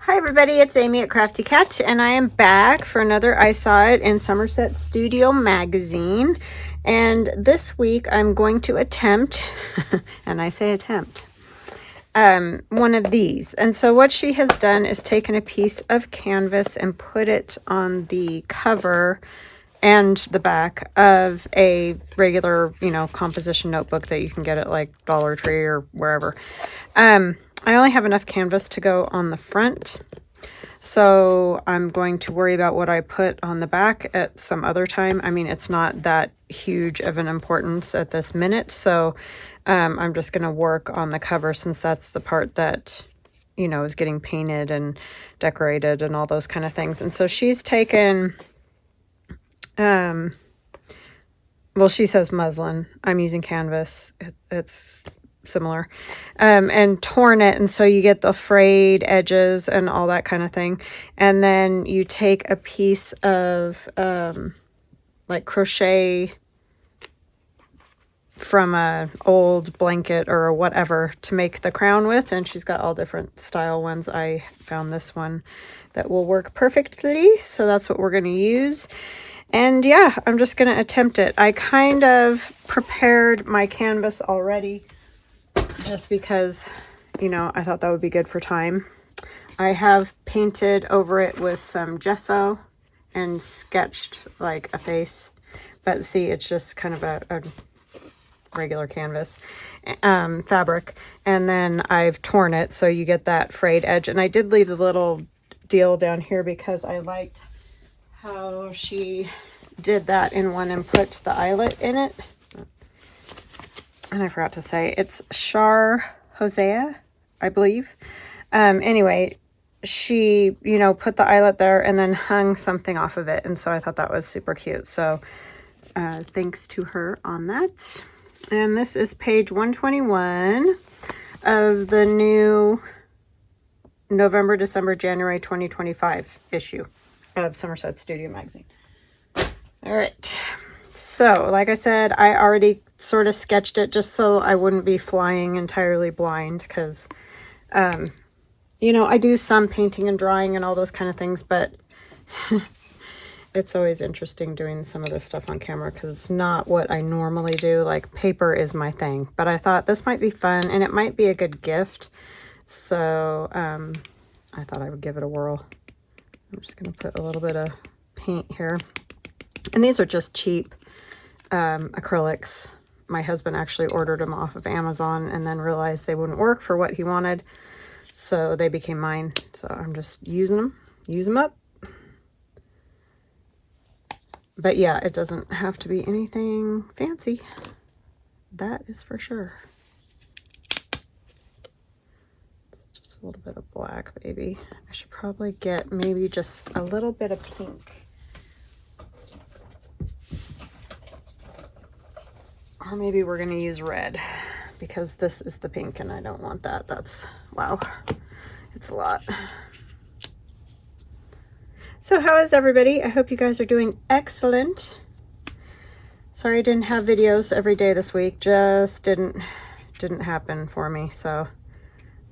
Hi everybody, it's Amy at Crafty Cat, and I am back for another I Saw It in Somerset Studio Magazine. And this week I'm going to attempt, and I say attempt, one of these. And so what she has done is taken a piece of canvas and put it on the cover and the back of a regular, composition notebook that you can get at like Dollar Tree or wherever. I only have enough canvas to go on the front, so I'm going to worry about what I put on the back at some other time. I mean, it's not that huge of an importance at this minute, so I'm just going to work on the cover since that's the part that, is getting painted and decorated and all those kind of things. And so she's taken, well, she says muslin. I'm using canvas. It's similar, and torn it, and so you get the frayed edges and all that kind of thing. And then you take a piece of like crochet from a old blanket or whatever to make the crown with, and she's got all different style ones. I found this one that will work perfectly, so that's what we're going to use. And yeah, I'm just going to attempt it. I kind of prepared my canvas already just because, I thought that would be good for time. I have painted over it with some gesso and sketched like a face, but see, it's just kind of a regular canvas fabric, and then I've torn it so you get that frayed edge. And I did leave the little deal down here because I liked how she did that in one and put the eyelet in it. And I forgot to say, it's Char Hosea, I believe. Anyway, she, put the eyelet there and then hung something off of it. And so I thought that was super cute. So thanks to her on that. And this is page 121 of the new November, December, January 2025 issue of Somerset Studio Magazine. All right. So, like I said, I already sort of sketched it just so I wouldn't be flying entirely blind because, I do some painting and drawing and all those kind of things, but it's always interesting doing some of this stuff on camera because it's not what I normally do. Like, paper is my thing, but I thought this might be fun and it might be a good gift. So, I thought I would give it a whirl. I'm just going to put a little bit of paint here. And these are just cheap acrylics. My husband actually ordered them off of Amazon and then realized they wouldn't work for what he wanted, so they became mine. So I'm just using them, use them up. But yeah, it doesn't have to be anything fancy, that is for sure. It's just a little bit of black, maybe. I should probably get maybe just a little bit of pink. Or maybe we're going to use red because this is the pink and I don't want that. That's, wow, it's a lot. So how is everybody? I hope you guys are doing excellent. Sorry I didn't have videos every day this week. Just didn't happen for me. So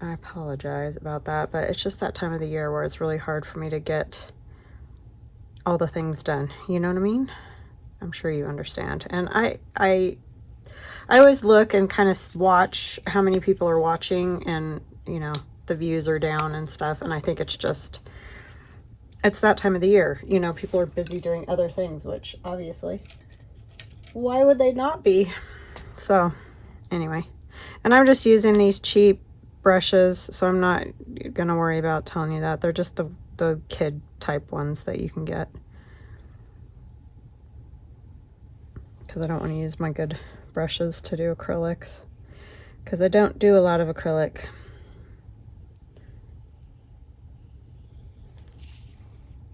I apologize about that. But it's just that time of the year where it's really hard for me to get all the things done. You know what I mean? I'm sure you understand. And I always look and kind of watch how many people are watching, and the views are down and stuff, and I think it's that time of the year. People are busy doing other things, which obviously, why would they not be? So anyway, and I'm just using these cheap brushes, so I'm not gonna worry about telling you that. They're just the kid type ones that you can get, because I don't want to use my good brushes to do acrylics, because I don't do a lot of acrylic.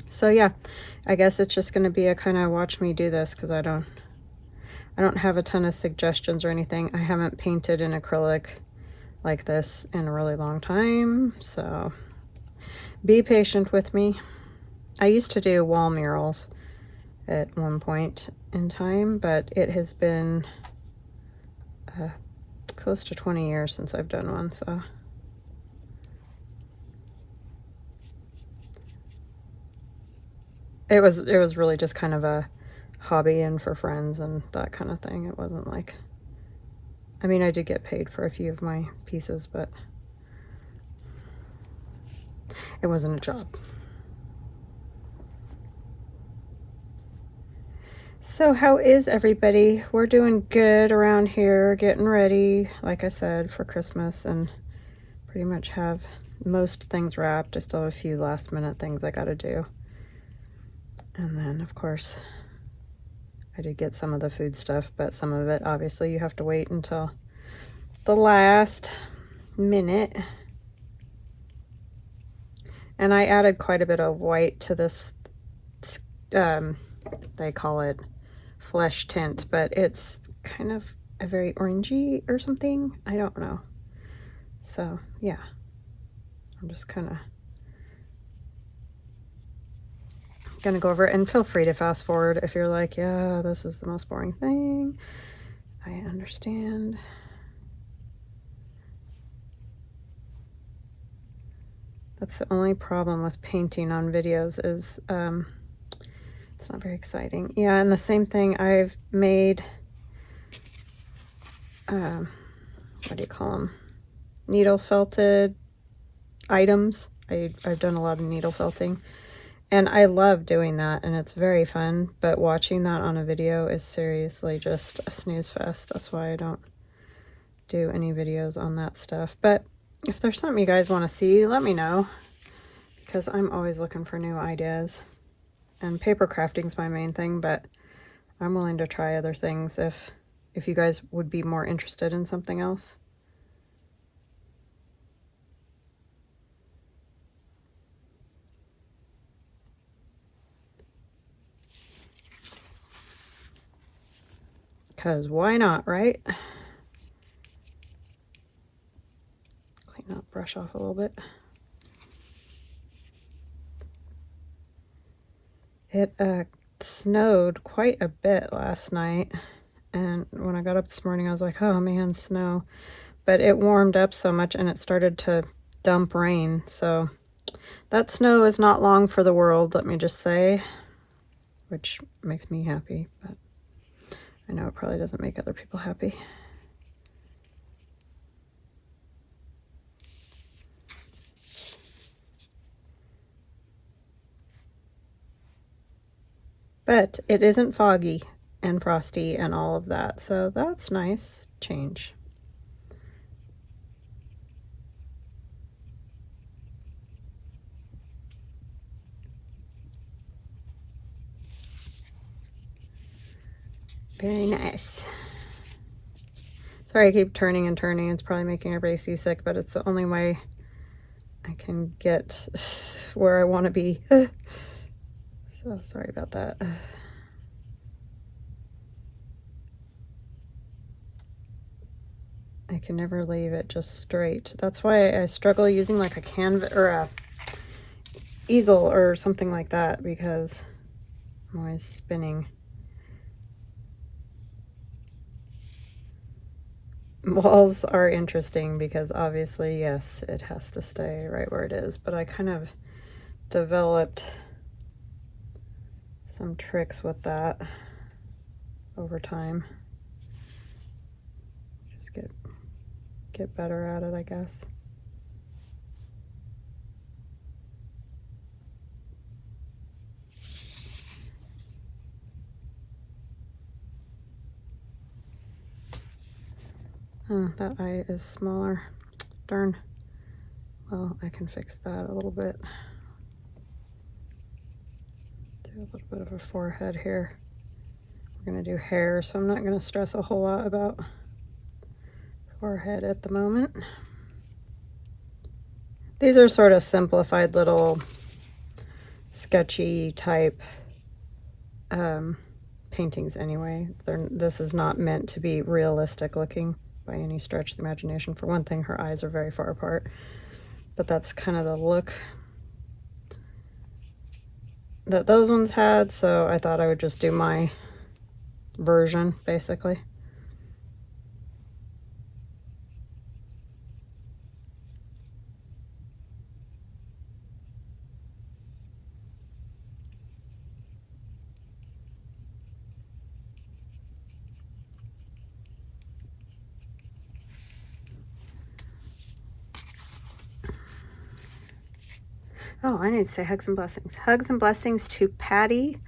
So yeah, I guess it's just going to be a kind of watch me do this, because I don't have a ton of suggestions or anything. I haven't painted in acrylic like this in a really long time, so be patient with me. I used to do wall murals at one point in time, but it has been close to 20 years since I've done one, so it was really just kind of a hobby and for friends and that kind of thing. It wasn't like, I mean, I did get paid for a few of my pieces, but it wasn't a job. So how is everybody? We're doing good around here, getting ready, like I said, for Christmas, and pretty much have most things wrapped. I still have a few last minute things I gotta do. And then, of course, I did get some of the food stuff, but some of it, obviously, you have to wait until the last minute. And I added quite a bit of white to this, they call it flesh tint, but it's kind of a very orangey or something. I don't know. So, yeah. I'm just kind of gonna go over it, and feel free to fast forward if you're like, yeah, this is the most boring thing. I understand. That's the only problem with painting on videos is it's not very exciting. Yeah, and the same thing, I've made, what do you call them? Needle felted items. I've done a lot of needle felting, and I love doing that, and it's very fun, but watching that on a video is seriously just a snooze fest. That's why I don't do any videos on that stuff. But if there's something you guys want to see, let me know, because I'm always looking for new ideas. And paper crafting is my main thing, but I'm willing to try other things if you guys would be more interested in something else. Because why not, right? Clean up, brush off a little bit. It snowed quite a bit last night, and when I got up this morning I was like, oh man, snow. But it warmed up so much and it started to dump rain, so that snow is not long for the world, let me just say, which makes me happy, but I know it probably doesn't make other people happy. But it isn't foggy and frosty and all of that, so that's nice change. Very nice. Sorry I keep turning and turning. It's probably making everybody seasick, but it's the only way I can get where I want to be. So sorry about that. I can never leave it just straight. That's why I struggle using like a canvas or a easel or something like that, because I'm always spinning. Walls are interesting because obviously, yes, it has to stay right where it is, but I kind of developed some tricks with that over time. Just get better at it, I guess. Oh, that eye is smaller. Darn. Well, I can fix that a little bit. Do a little bit of a forehead here. We're going to do hair, so I'm not going to stress a whole lot about forehead at the moment. These are sort of simplified little sketchy type paintings anyway. This is not meant to be realistic looking by any stretch of the imagination. For one thing, her eyes are very far apart, but that's kind of the look that those ones had, so I thought I would just do my version, basically. Oh, I need to say hugs and blessings. Hugs and blessings to Patty,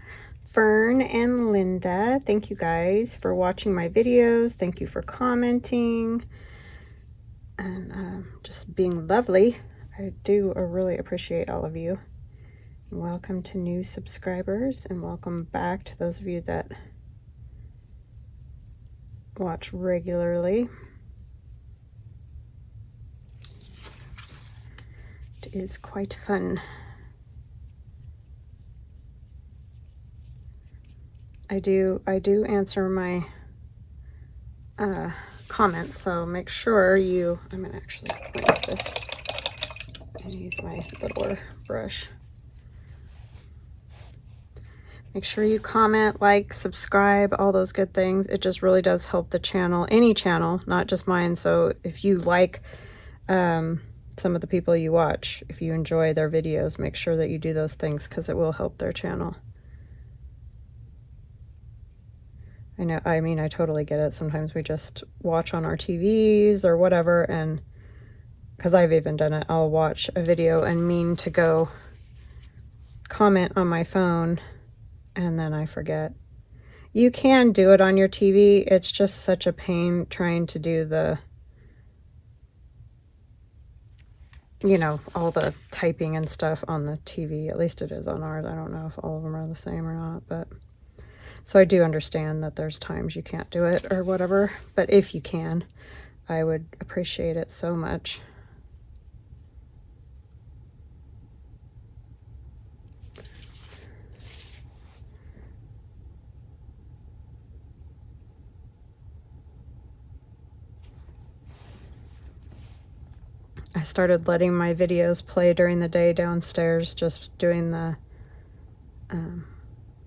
Fern, and Linda. Thank you guys for watching my videos. Thank you for commenting and just being lovely. I do really appreciate all of you. Welcome to new subscribers, and welcome back to those of you that watch regularly. It is quite fun. I do answer my comments, so make sure you, I'm gonna actually rinse this and use my littler brush. Make sure you comment, like, subscribe, all those good things. It just really does help the channel, any channel, not just mine. So if you like some of the people you watch, if you enjoy their videos, make sure that you do those things because it will help their channel. I know, I mean, I totally get it. Sometimes we just watch on our TVs or whatever, and because I've even done it, I'll watch a video and mean to go comment on my phone, and then I forget. You can do it on your TV. It's just such a pain trying to do the, you know, all the typing and stuff on the TV. At least it is on ours. I don't know if all of them are the same or not, but so I do understand that there's times you can't do it or whatever, but if you can, I would appreciate it so much. I started letting my videos play during the day downstairs, just doing the,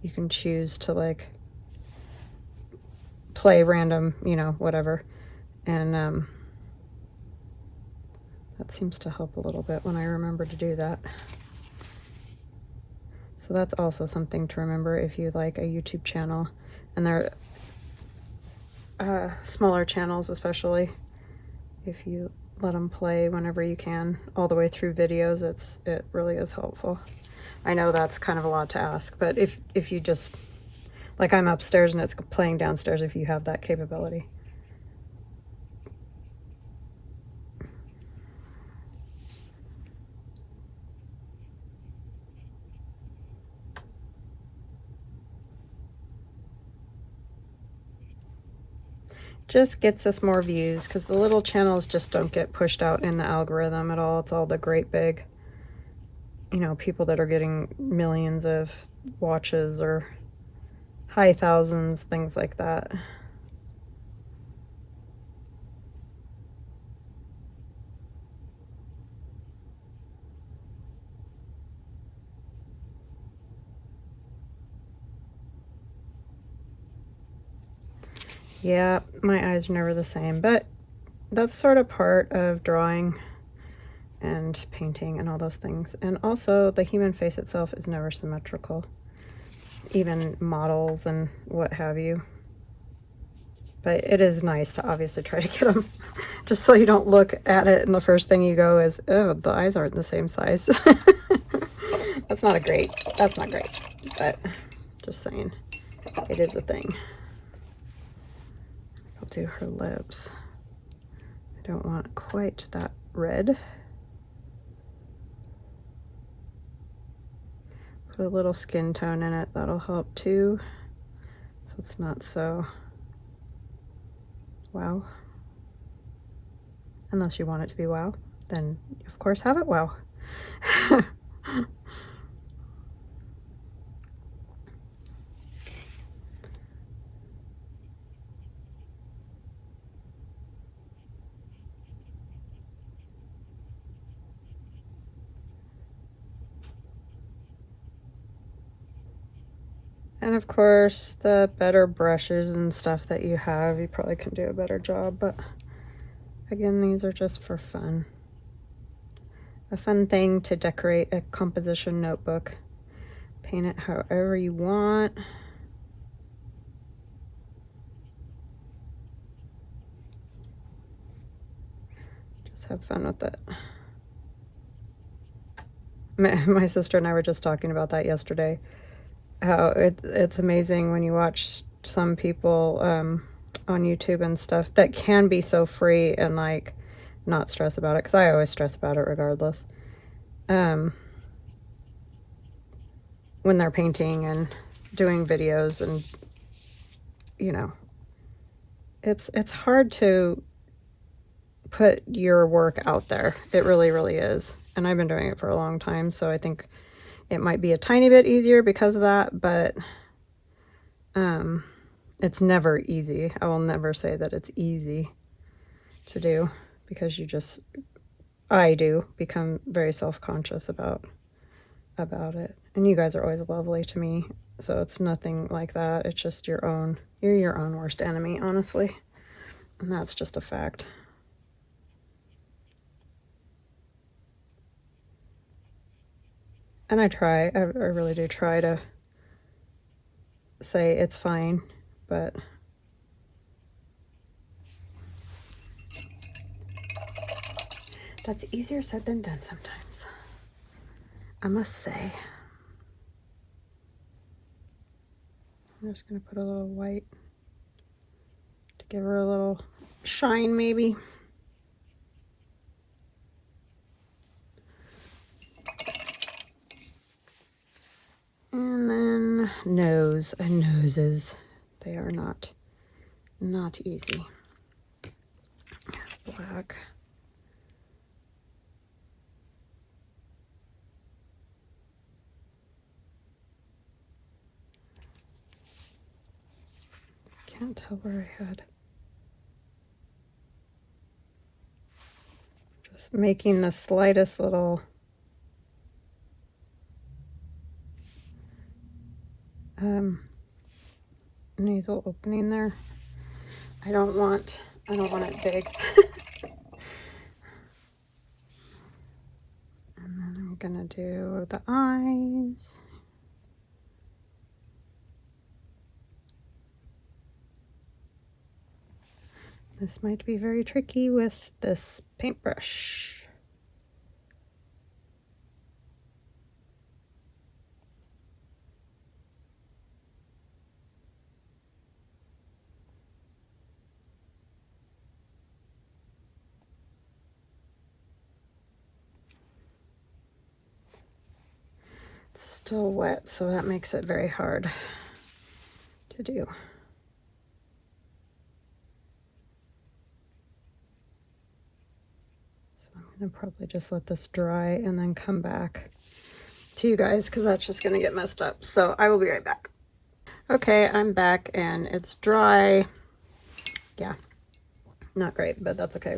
you can choose to like play random, you know, whatever. And that seems to help a little bit when I remember to do that. So that's also something to remember if you like a YouTube channel, and they're smaller channels especially. If you let them play whenever you can, all the way through videos, it really is helpful. I know that's kind of a lot to ask, but if you just, like I'm upstairs and it's playing downstairs, if you have that capability. Just gets us more views, because the little channels just don't get pushed out in the algorithm at all. It's all the great big, you know, people that are getting millions of watches or high thousands, things like that. Yeah, my eyes are never the same, but that's sort of part of drawing and painting and all those things. And also the human face itself is never symmetrical, even models and what have you. But it is nice to obviously try to get them just so you don't look at it and the first thing you go is, oh, the eyes aren't the same size. That's not great, but just saying, it is a thing. I'll do her lips. I don't want quite that red. Put a little skin tone in it, that'll help too, so it's not so wow. Unless you want it to be wow, then of course have it wow. And of course, the better brushes and stuff that you have, you probably can do a better job, but again, these are just for fun. A fun thing to decorate a composition notebook. Paint it however you want. Just have fun with it. My sister and I were just talking about that yesterday. How it's amazing when you watch some people on YouTube and stuff that can be so free and like not stress about it, because I always stress about it regardless. When they're painting and doing videos, and you know, it's hard to put your work out there. It really, really is. And I've been doing it for a long time, so I think it might be a tiny bit easier because of that, but it's never easy. I will never say that it's easy to do, because I do become very self-conscious about it. And you guys are always lovely to me, so it's nothing like that. It's just you're your own worst enemy, honestly. And that's just a fact. And I really do try to say it's fine, but that's easier said than done sometimes, I must say. I'm just going to put a little white to give her a little shine, maybe. And then nose and noses. They are not easy. Black. Can't tell where I had. Just making the slightest little nasal opening there. I don't want it big. And then I'm gonna do the eyes. This might be very tricky with this paintbrush. It's still wet, so that makes it very hard to do. I'm gonna probably just let this dry and then come back to you guys, because that's just gonna get messed up. So I will be right back. Okay, I'm back and it's dry. Yeah, not great, but that's okay.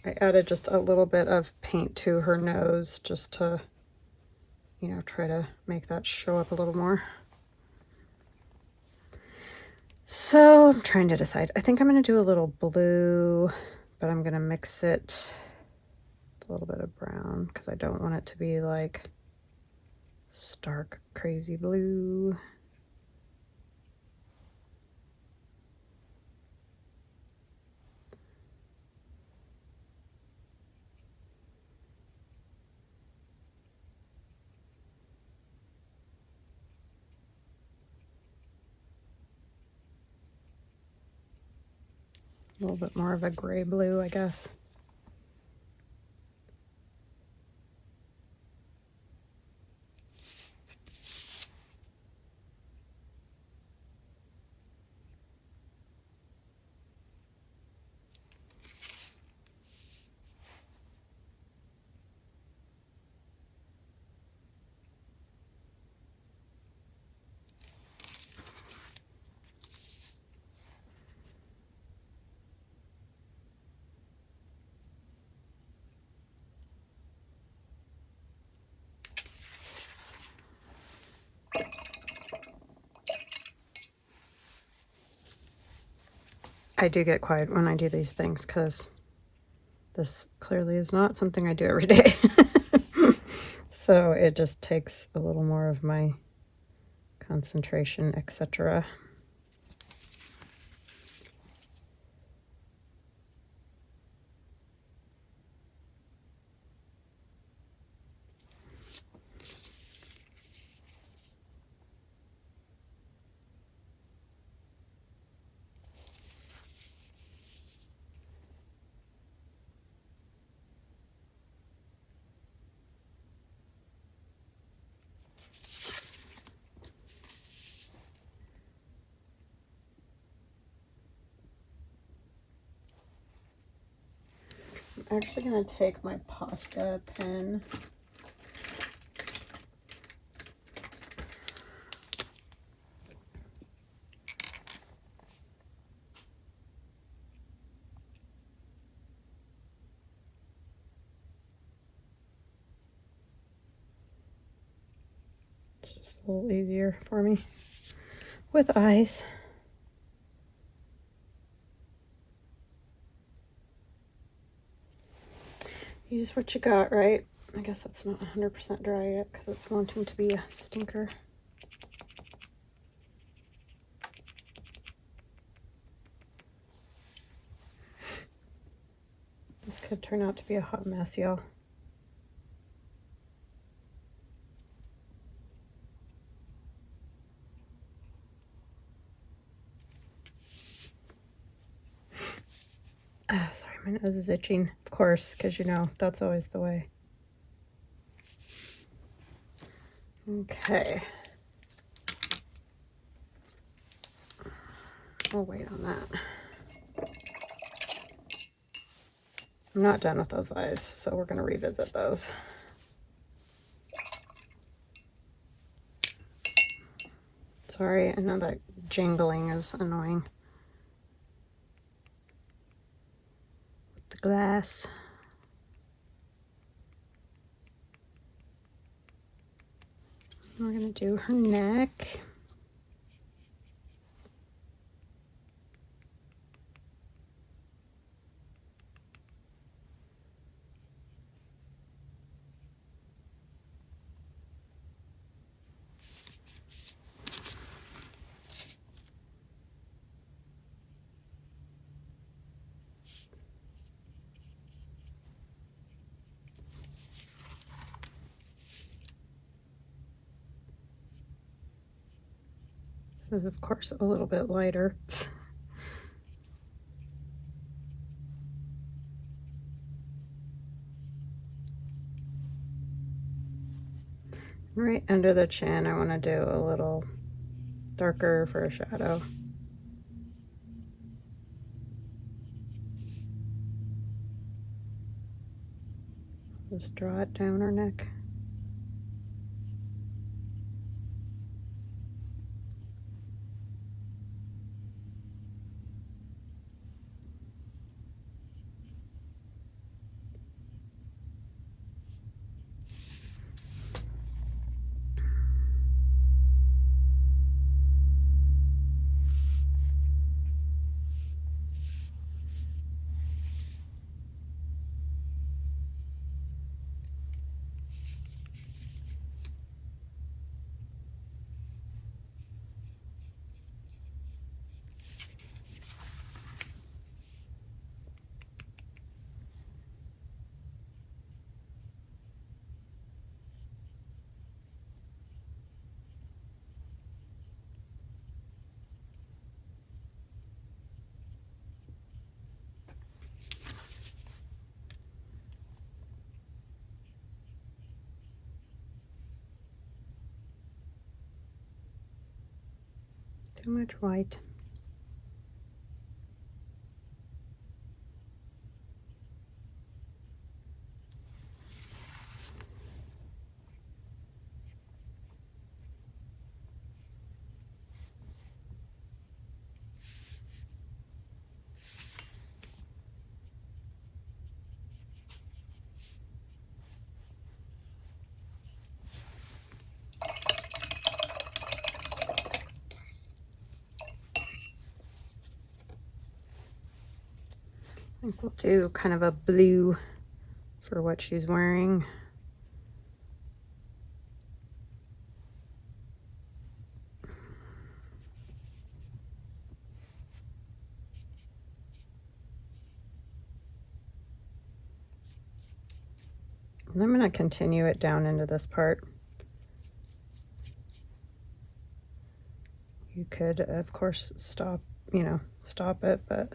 I added just a little bit of paint to her nose just to, you know, try to make that show up a little more. So I'm trying to decide. I think I'm gonna do a little blue, but I'm gonna mix it with a little bit of brown, because I don't want it to be like stark crazy blue. A little bit more of a gray blue, I guess. I do get quiet when I do these things, because this clearly is not something I do every day. So it just takes a little more of my concentration, etc. actually going to take my Posca pen. It's just a little easier for me with eyes. Use what you got, right? I guess that's not 100% dry yet because it's wanting to be a stinker. This could turn out to be a hot mess, y'all. Sorry, my nose is itching, of course, because you know, that's always the way. Okay. I'll wait on that. I'm not done with those eyes, so we're going to revisit those. Sorry, I know that jingling is annoying. With the glass. We're going to do her neck. This is, of course, a little bit lighter. Right under the chin, I want to do a little darker for a shadow. Just draw it down her neck. Too much white. I think we'll do kind of a blue for what she's wearing. And I'm going to continue it down into this part. You could, of course, stop, stop it, but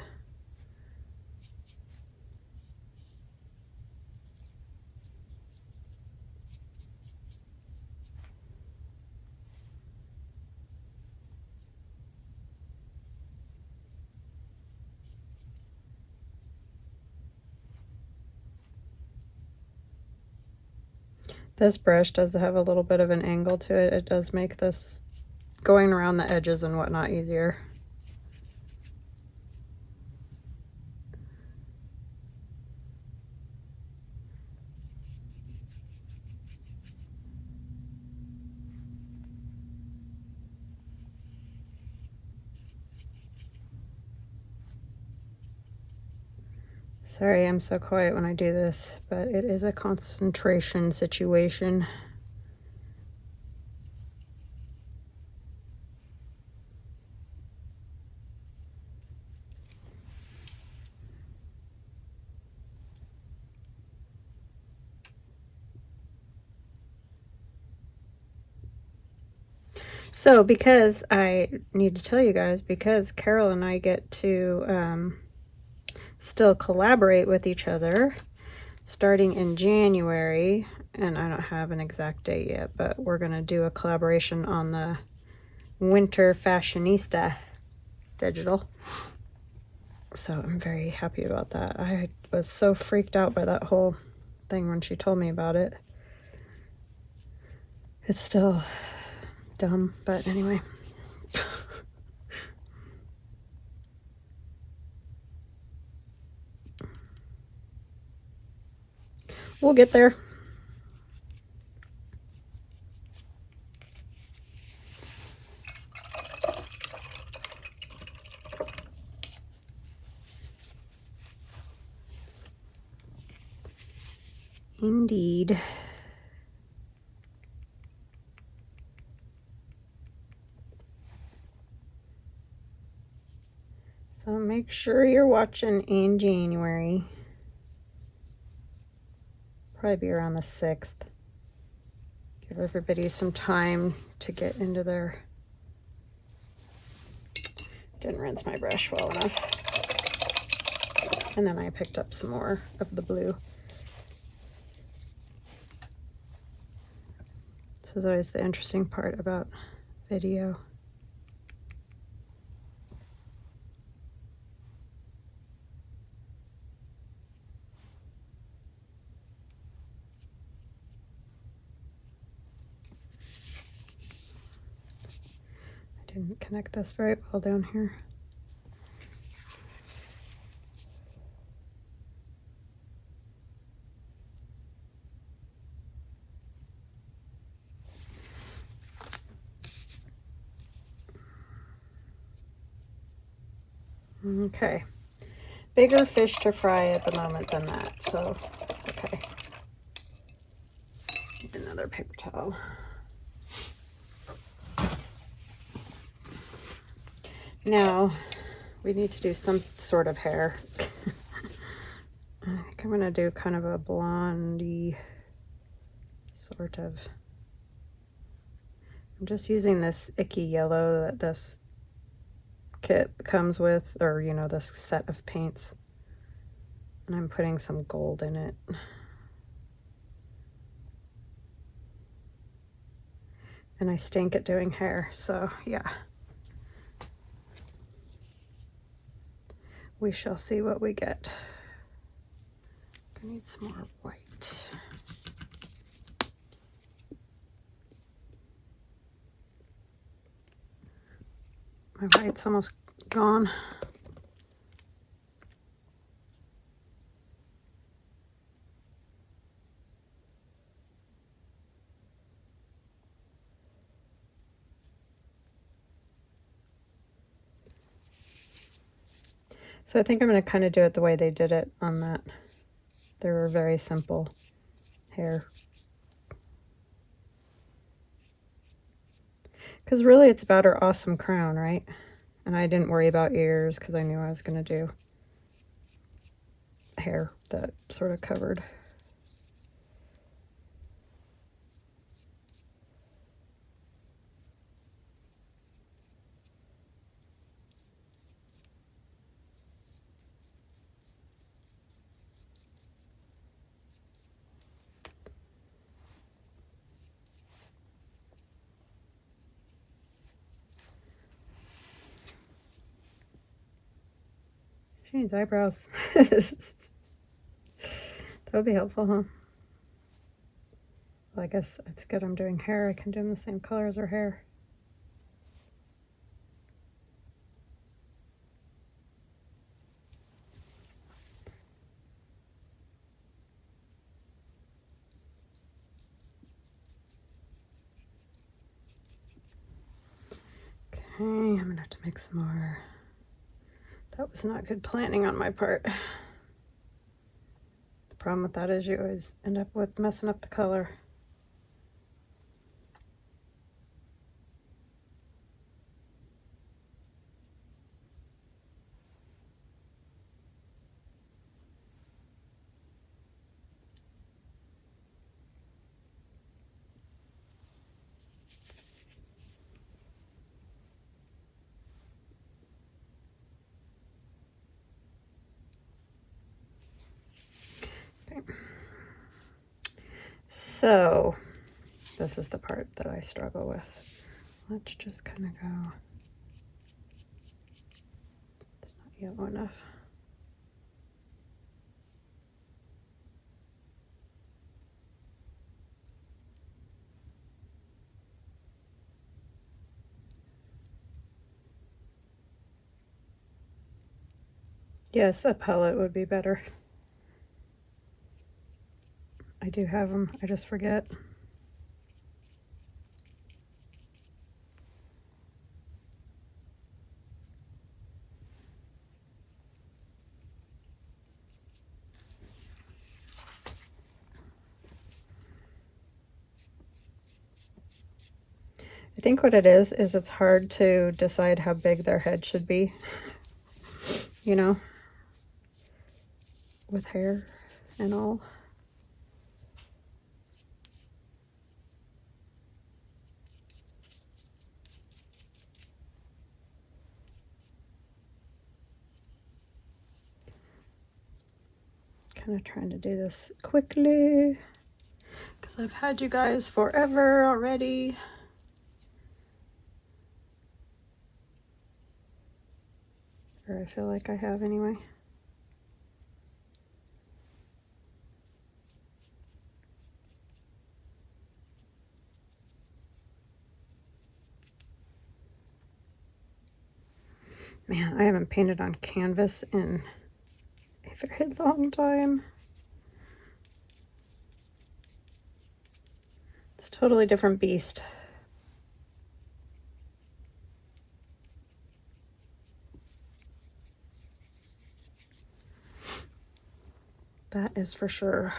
This brush does have a little bit of an angle to it. It does make this going around the edges and whatnot easier. Sorry, I'm so quiet when I do this, but it is a concentration situation. So because I need to tell you guys, because Carol and I get to still collaborate with each other starting in January, and I don't have an exact date yet, but we're going to do a collaboration on the Winter Fashionista digital. So I'm very happy about that. I was so freaked out by that whole thing when she told me about it. It's still dumb, but anyway. We'll get there. Indeed. So make sure you're watching in January. Probably be around the 6th. Give everybody some time to get into their... Didn't rinse my brush well enough. And then I picked up some more of the blue. This is always the interesting part about video. I didn't connect this very well down here. Okay, bigger fish to fry at the moment than that, so it's okay. Need another paper towel. Now, we need to do some sort of hair. I think I'm going to do kind of a blondie sort of. I'm just using this icky yellow that this kit comes with, or you know, this set of paints, and I'm putting some gold in it. And I stink at doing hair, so yeah, we shall see what we get. I need some more white. My white's almost gone. So I think I'm going to kind of do it the way they did it on that. They were very simple hair. Because really it's about her awesome crown, right? And I didn't worry about ears because I knew I was going to do hair that sort of covered. She needs eyebrows. That would be helpful, huh? Well, I guess it's good I'm doing hair. I can do them the same color as her hair. Okay, I'm gonna have to make some more. That was not good planning on my part. The problem with that is you always end up with messing up the color. Okay. So this is the part that I struggle with. Let's just kind of go. It's not yellow enough. Yes, a palette would be better. I do have them, I just forget. I think what it is it's hard to decide how big their head should be, you know, with hair and all. Kind of trying to do this quickly because I've had you guys forever already. Or I feel like I have anyway. Man, I haven't painted on canvas in a very long time. It's a totally different beast. That is for sure.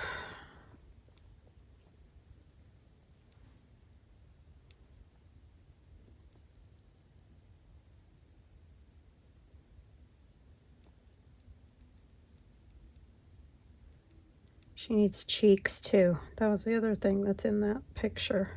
She needs cheeks too. That was the other thing that's in that picture.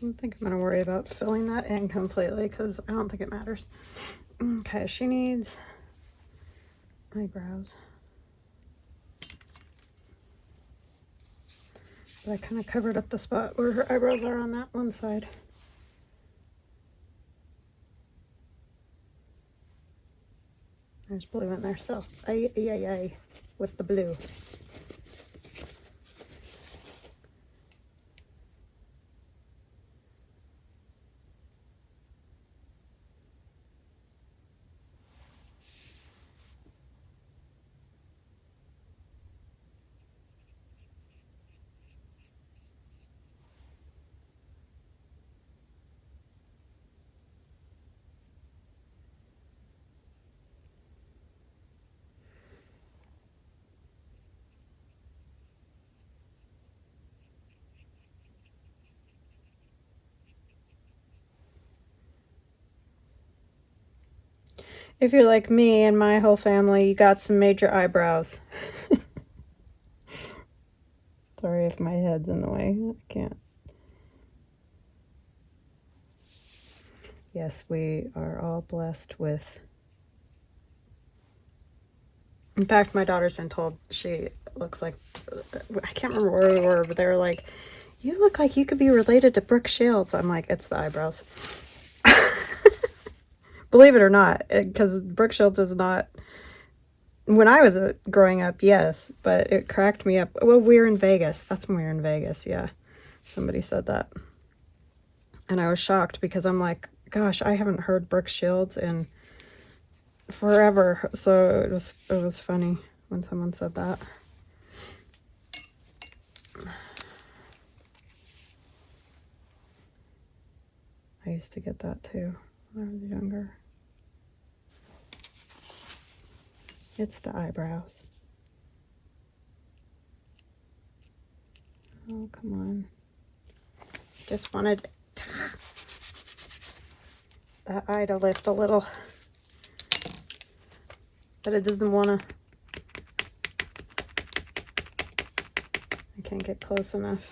I don't think I'm going to worry about filling that in completely because I don't think it matters. Okay, she needs eyebrows. But I kind of covered up the spot where her eyebrows are on that one side. There's blue in there still. Ay, ay, ay, ay, with the blue. If you're like me and my whole family, you got some major eyebrows. Sorry if my head's in the way. I can't. Yes, we are all blessed with. In fact, my daughter's been told she looks like, I can't remember where we were, but they were like, you look like you could be related to Brooke Shields. I'm like, it's the eyebrows. Believe it or not, because Brooke Shields is not, when I was growing up, yes, but it cracked me up. Well, we were in Vegas. That's when we were in Vegas, yeah. Somebody said that. And I was shocked because I'm like, gosh, I haven't heard Brooke Shields in forever. So it was funny when someone said that. I used to get that too when I was younger. It's the eyebrows. Oh, come on. Just wanted that eye to lift a little. But it doesn't want to. I can't get close enough.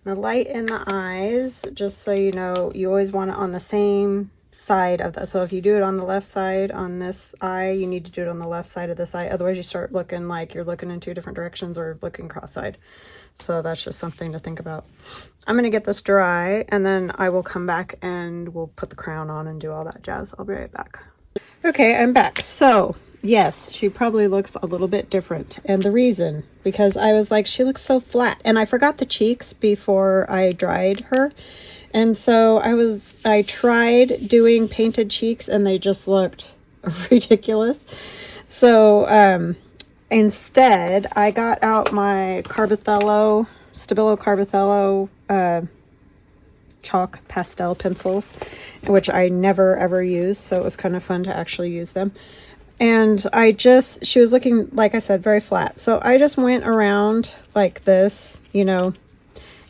The light in the eyes, just so you know, you always want it on the same side of that. So if you do it on the left side on this eye, you need to do it on the left side of this eye. Otherwise you start looking like you're looking in two different directions or looking cross-eyed. So that's just something to think about. I'm going to get this dry and then I will come back and we'll put the crown on and do all that jazz. I'll be right back. Okay, I'm back. So yes, she probably looks a little bit different. And the reason, because I was like, she looks so flat. And I forgot the cheeks before I dried her. And so I tried doing painted cheeks and they just looked ridiculous. So instead, I got out my Stabilo Carbothello chalk pastel pencils, which I never ever use. So it was kind of fun to actually use them. And she was looking, like I said, very flat. So I just went around like this, you know,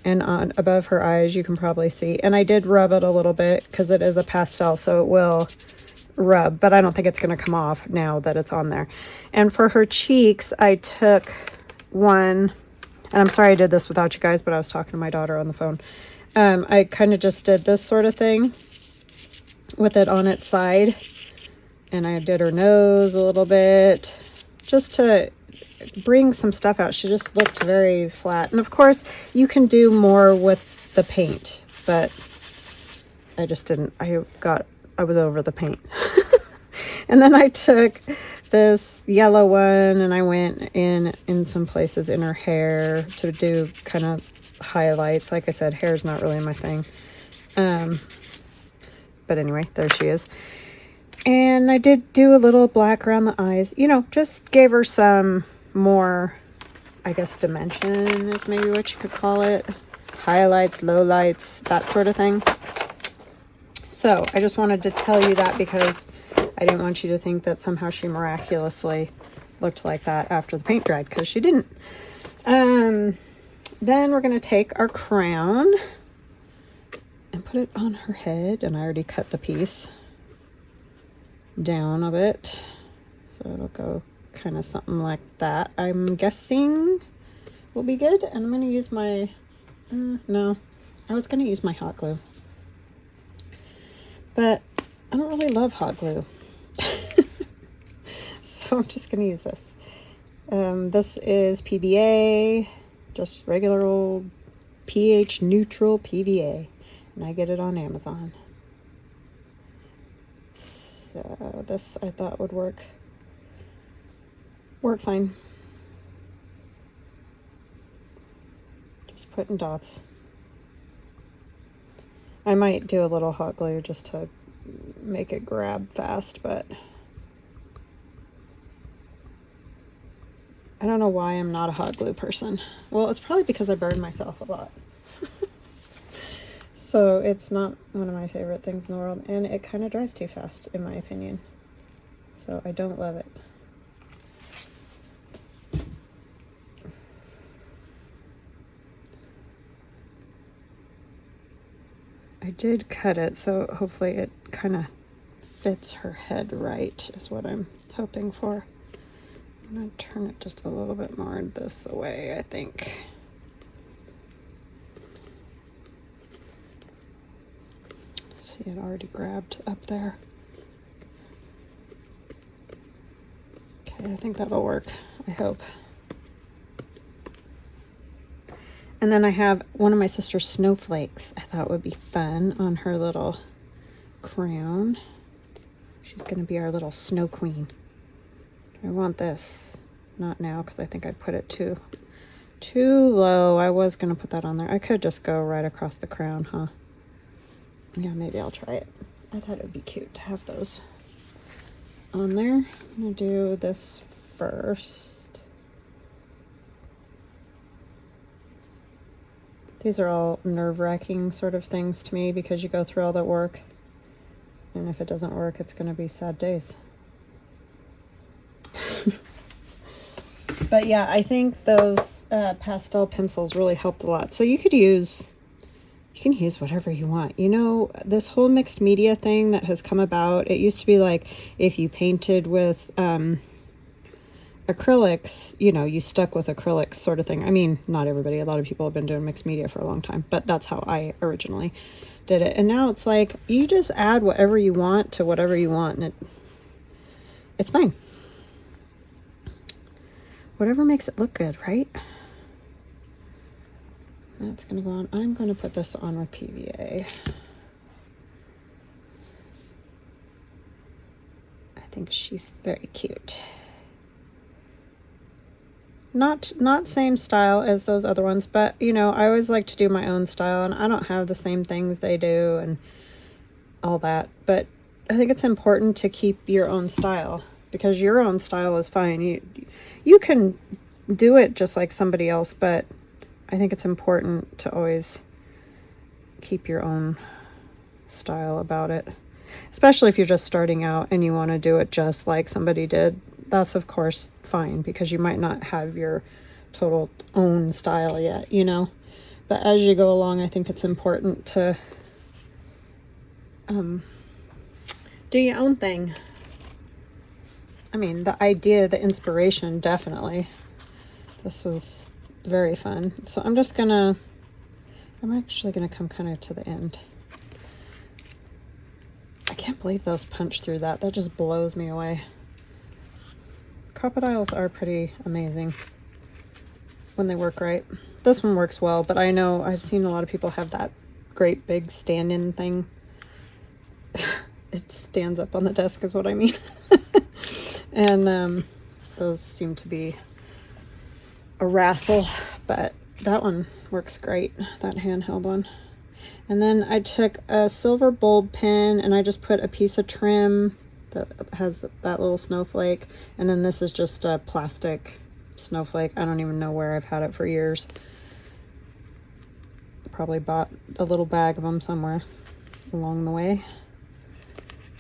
and on above her eyes, you can probably see. And I did rub it a little bit because it is a pastel, so it will rub, but I don't think it's going to come off now that it's on there. And for her cheeks, I took one, and I'm sorry I did this without you guys, but I was talking to my daughter on the phone. I kind of just did this sort of thing with it on its side. And I did her nose a little bit just to bring some stuff out. She just looked very flat. And of course, you can do more with the paint, but I just didn't. I was over the paint. And then I took this yellow one and I went in some places in her hair to do kind of highlights. Like I said, hair's not really my thing. But anyway, there she is. And I did do a little black around the eyes. You know, just gave her some more, I guess, dimension is maybe what you could call it. Highlights, lowlights, that sort of thing. So I just wanted to tell you that because I didn't want you to think that somehow she miraculously looked like that after the paint dried, because she didn't. Then we're going to take our crown and put it on her head. And I already cut the piece down a bit, so it'll go kind of something like that. I'm guessing will be good. And I'm going to use my no, I was going to use my hot glue, but I don't really love hot glue. So I'm just going to use this. This is PVA, just regular old pH neutral PVA, and I get it on Amazon. So this I thought would work fine. Just putting dots. I might do a little hot glue just to make it grab fast, but I don't know why I'm not a hot glue person. Well, it's probably because I burn myself a lot. So it's not one of my favorite things in the world, and it kind of dries too fast, in my opinion. So I don't love it. did cut it, so hopefully it kind of fits her head right, is what I'm hoping for. I'm going to turn it just a little bit more this way, I think. See, it already grabbed up there. Okay, I think that'll work, I hope. And then I have one of my sister's snowflakes I thought would be fun on her little crown. She's going to be our little snow queen. I want this. Not now, because I think I put it too low. I was going to put that on there. I could just go right across the crown, huh? Yeah, maybe I'll try it. I thought it would be cute to have those on there. I'm going to do this first. These are all nerve-wracking sort of things to me because you go through all that work. And if it doesn't work, it's going to be sad days. But yeah, I think those pastel pencils really helped a lot. So you can use whatever you want. You know, this whole mixed media thing that has come about, it used to be like if you painted with acrylics, you know, you stuck with acrylics sort of thing. I mean, not everybody. A lot of people have been doing mixed media for a long time, but that's how I originally did it. And now it's like you just add whatever you want to whatever you want, and it's fine. Whatever makes it look good, right? That's going to go on. I'm going to put this on with PVA. I think she's very cute. Not same style as those other ones, but you know, I always like to do my own style, and I don't have the same things they do and all that, but I think it's important to keep your own style, because your own style is fine. You can do it just like somebody else, but I think it's important to always keep your own style about it, especially if you're just starting out and you want to do it just like somebody did. That's of course fine, because you might not have your total own style yet, you know, but as you go along, I think it's important to do your own thing. I mean, the idea, the inspiration, definitely. This was very fun. So I'm actually gonna come kind of to the end. I can't believe those punched through that. That just blows me away. Crocodiles are pretty amazing when they work right. This one works well, but I know I've seen a lot of people have that great big stand-in thing. It stands up on the desk is what I mean. And those seem to be a wrestle, but that one works great, that handheld one. And then I took a silver bulb pen and I just put a piece of trim that has that little snowflake, and then this is just a plastic snowflake. I don't even know where. I've had it for years. Probably bought a little bag of them somewhere along the way.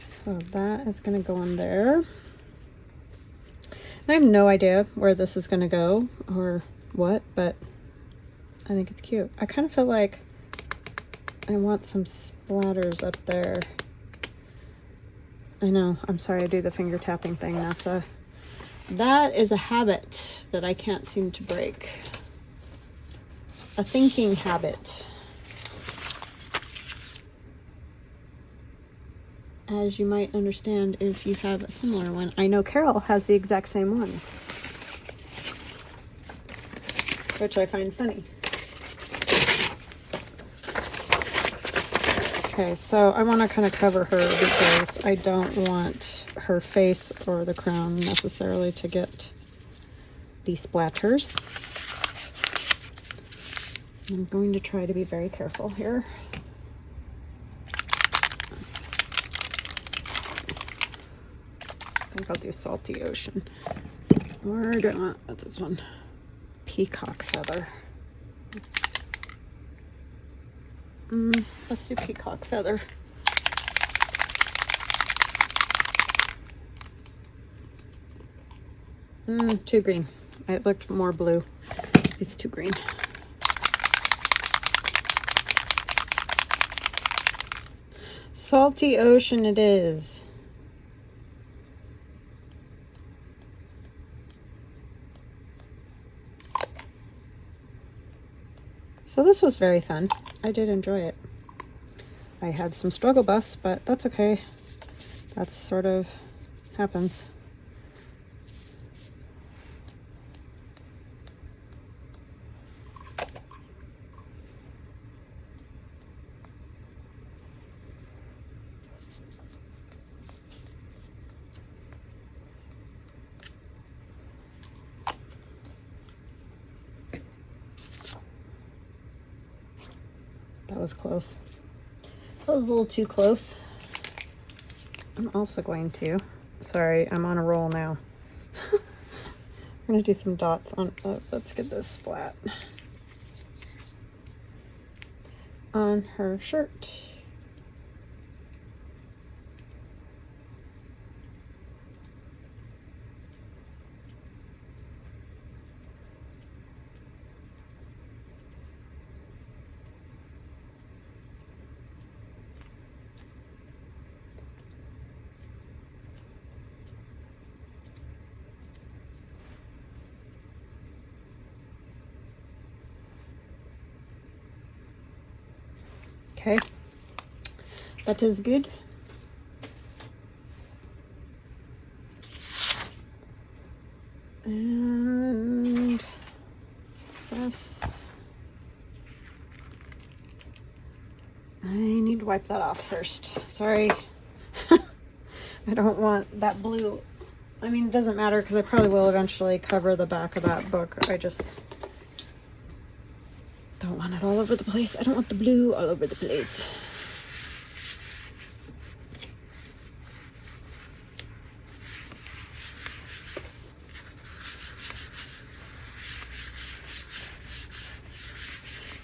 So that is going to go in there. I have no idea where this is going to go or what, but I think it's cute. I kind of feel like I want some splatters up there. I know, I'm sorry I do the finger tapping thing. That is a habit that I can't seem to break. A thinking habit. As you might understand if you have a similar one. I know Carol has the exact same one, which I find funny. Okay, so I want to kind of cover her because I don't want her face or the crown necessarily to get these splatters. I'm going to try to be very careful here. I think I'll do Salty Ocean. Or do I want, what's this one? Peacock Feather. Let's do Peacock Feather. Too green. It looked more blue. It's too green. Salty ocean it is. So this was very fun. I did enjoy it. I had some struggle bus, but that's okay. That's sort of happens. That was close. That was a little too close. I'm also going to, sorry, I'm on a roll now. I'm going to do some dots on, let's get this flat. On her shirt. Okay, that is good. And this, I need to wipe that off first. Sorry. I don't want that blue. I mean, it doesn't matter because I probably will eventually cover the back of that book. I just don't want it all over the place. I don't want the blue all over the place.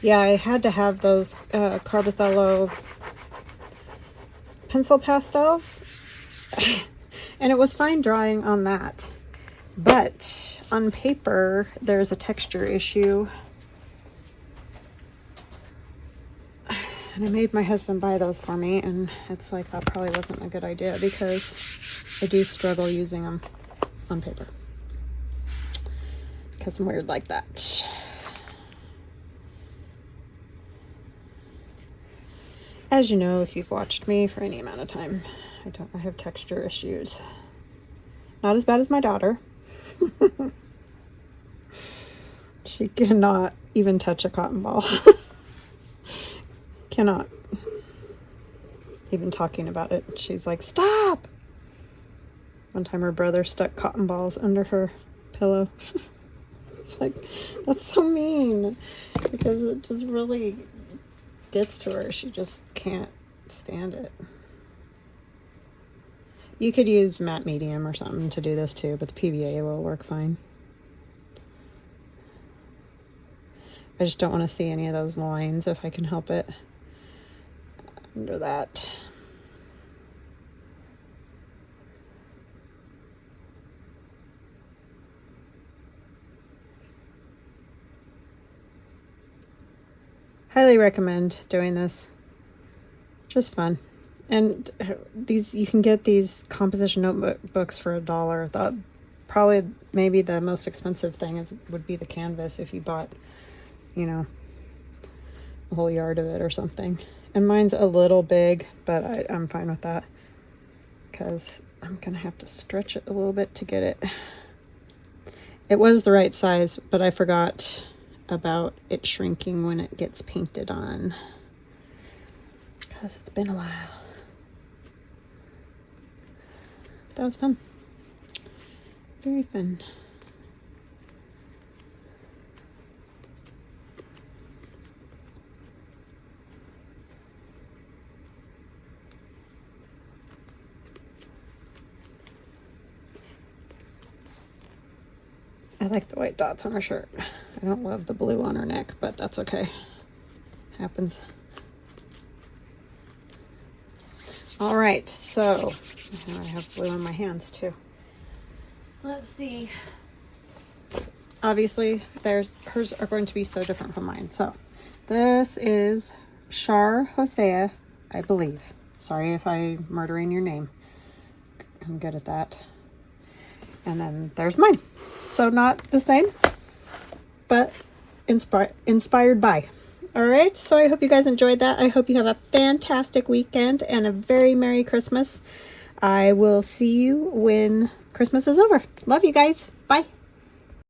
Yeah, I had to have those Carbothello pencil pastels. And it was fine drawing on that. But on paper, there's a texture issue. And I made my husband buy those for me, and it's like that probably wasn't a good idea because I do struggle using them on paper. Because I'm weird like that. As you know, if you've watched me for any amount of time, I have texture issues. Not as bad as my daughter. She cannot even touch a cotton ball. Cannot. Even talking about it, she's like, stop! One time her brother stuck cotton balls under her pillow. It's like, that's so mean. Because it just really gets to her. She just can't stand it. You could use matte medium or something to do this too, but the PVA will work fine. I just don't want to see any of those lines if I can help it under that. Highly recommend doing this. Just fun. And these, you can get these composition notebooks for $1. That probably maybe the most expensive thing would be the canvas if you bought, you know, a whole yard of it or something. And mine's a little big, but I'm fine with that because I'm gonna have to stretch it a little bit to get it. It was the right size, but I forgot about it shrinking when it gets painted on because it's been a while. That was fun. Very fun. I like the white dots on her shirt. I don't love the blue on her neck, but that's okay. Happens. All right, so now I have blue on my hands too. Let's see. Obviously, hers are going to be so different from mine. So this is Char Hosea, I believe. Sorry if I'm murdering your name. I'm good at that. And then there's mine. So not the same, but inspired by. All right, so I hope you guys enjoyed that. I hope you have a fantastic weekend and a very Merry Christmas. I will see you when Christmas is over. Love you guys. Bye.